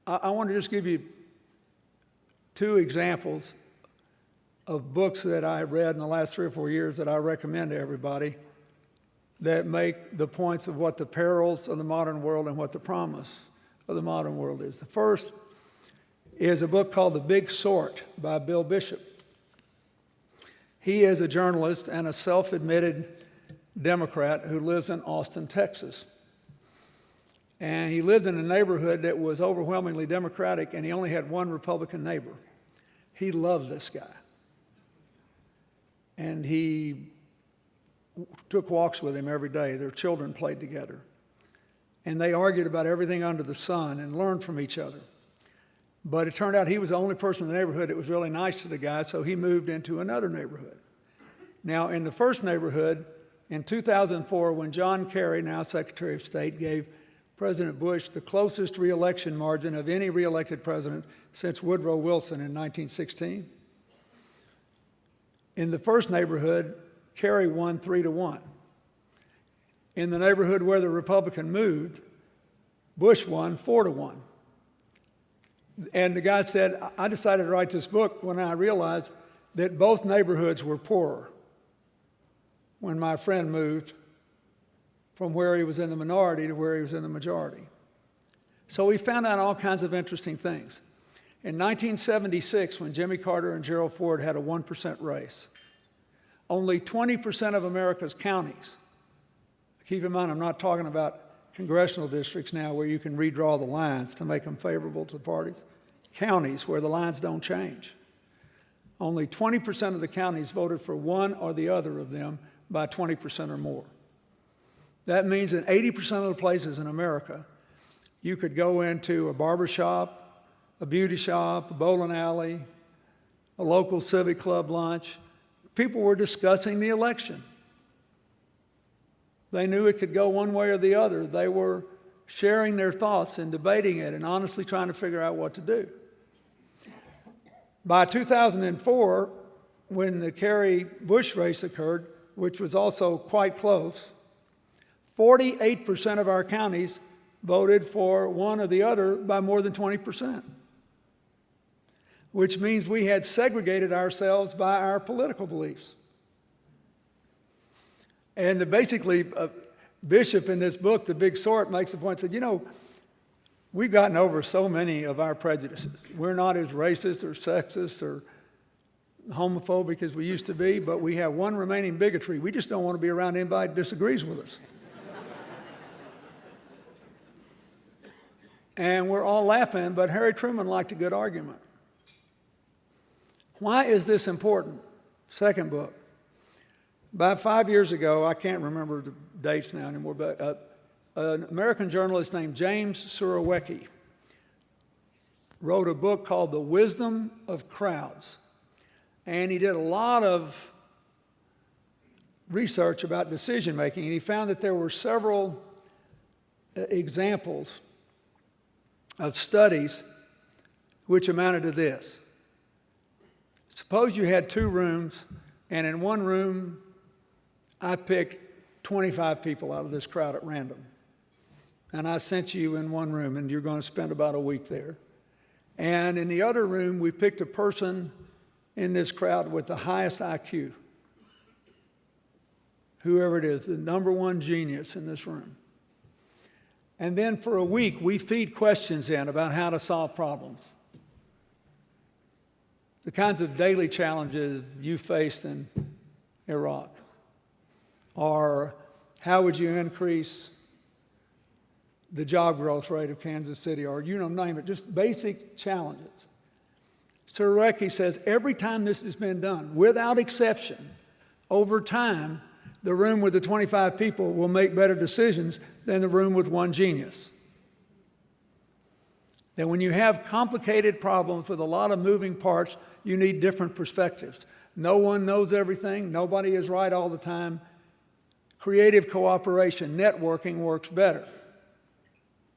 I want to just give you two examples of books that I read in the last 3 or 4 years that I recommend to everybody that make the points of what the perils of the modern world and what the promise of the modern world is. The first is a book called The Big Sort by Bill Bishop. He is a journalist and a self-admitted Democrat who lives in Austin, Texas. And he lived in a neighborhood that was overwhelmingly Democratic, and he only had one Republican neighbor. He loved this guy. And he took walks with him every day. Their children played together. And they argued about everything under the sun and learned from each other. But it turned out he was the only person in the neighborhood that was really nice to the guy, so he moved into another neighborhood. Now, in the first neighborhood, in 2004, when John Kerry, now Secretary of State, gave President Bush the closest reelection margin of any reelected president since Woodrow Wilson in 1916, in the first neighborhood, Kerry won 3-1. In the neighborhood where the Republican moved, Bush won 4-1. And the guy said, I decided to write this book when I realized that both neighborhoods were poorer when my friend moved from where he was in the minority to where he was in the majority. So we found out all kinds of interesting things. In 1976, when Jimmy Carter and Gerald Ford had a 1% race, only 20% of America's counties, keep in mind I'm not talking about congressional districts now where you can redraw the lines to make them favorable to the parties, counties where the lines don't change. Only 20% of the counties voted for one or the other of them by 20% or more. That means in 80% of the places in America, you could go into a barber shop, a beauty shop, a bowling alley, a local civic club lunch. People were discussing the election. They knew it could go one way or the other. They were sharing their thoughts and debating it and honestly trying to figure out what to do. By 2004, when the Kerry-Bush race occurred, which was also quite close, 48% of our counties voted for one or the other by more than 20%, which means we had segregated ourselves by our political beliefs. And basically, Bishop in this book, The Big Sort, makes the point, said, we've gotten over so many of our prejudices. We're not as racist or sexist or homophobic as we used to be, but we have one remaining bigotry. We just don't want to be around anybody that disagrees with us. And we're all laughing, but Harry Truman liked a good argument. Why is this important? Second book. About 5 years ago, I can't remember the dates now anymore, but an American journalist named James Surowiecki wrote a book called The Wisdom of Crowds. And he did a lot of research about decision making, and he found that there were several examples of studies which amounted to this. Suppose you had 2 rooms, and in one room, I picked 25 people out of this crowd at random. And I sent you in one room, and you're going to spend about a week there. And in the other room, we picked a person in this crowd with the highest IQ. Whoever it is, the number one genius in this room. And then for a week, we feed questions in about how to solve problems. The kinds of daily challenges you faced in Iraq. Or how would you increase the job growth rate of Kansas City? Or, name it, just basic challenges. Surowiecki says every time this has been done, without exception, over time, the room with the 25 people will make better decisions than the room with one genius. That when you have complicated problems with a lot of moving parts, you need different perspectives. No one knows everything. Nobody is right all the time. Creative cooperation, networking works better.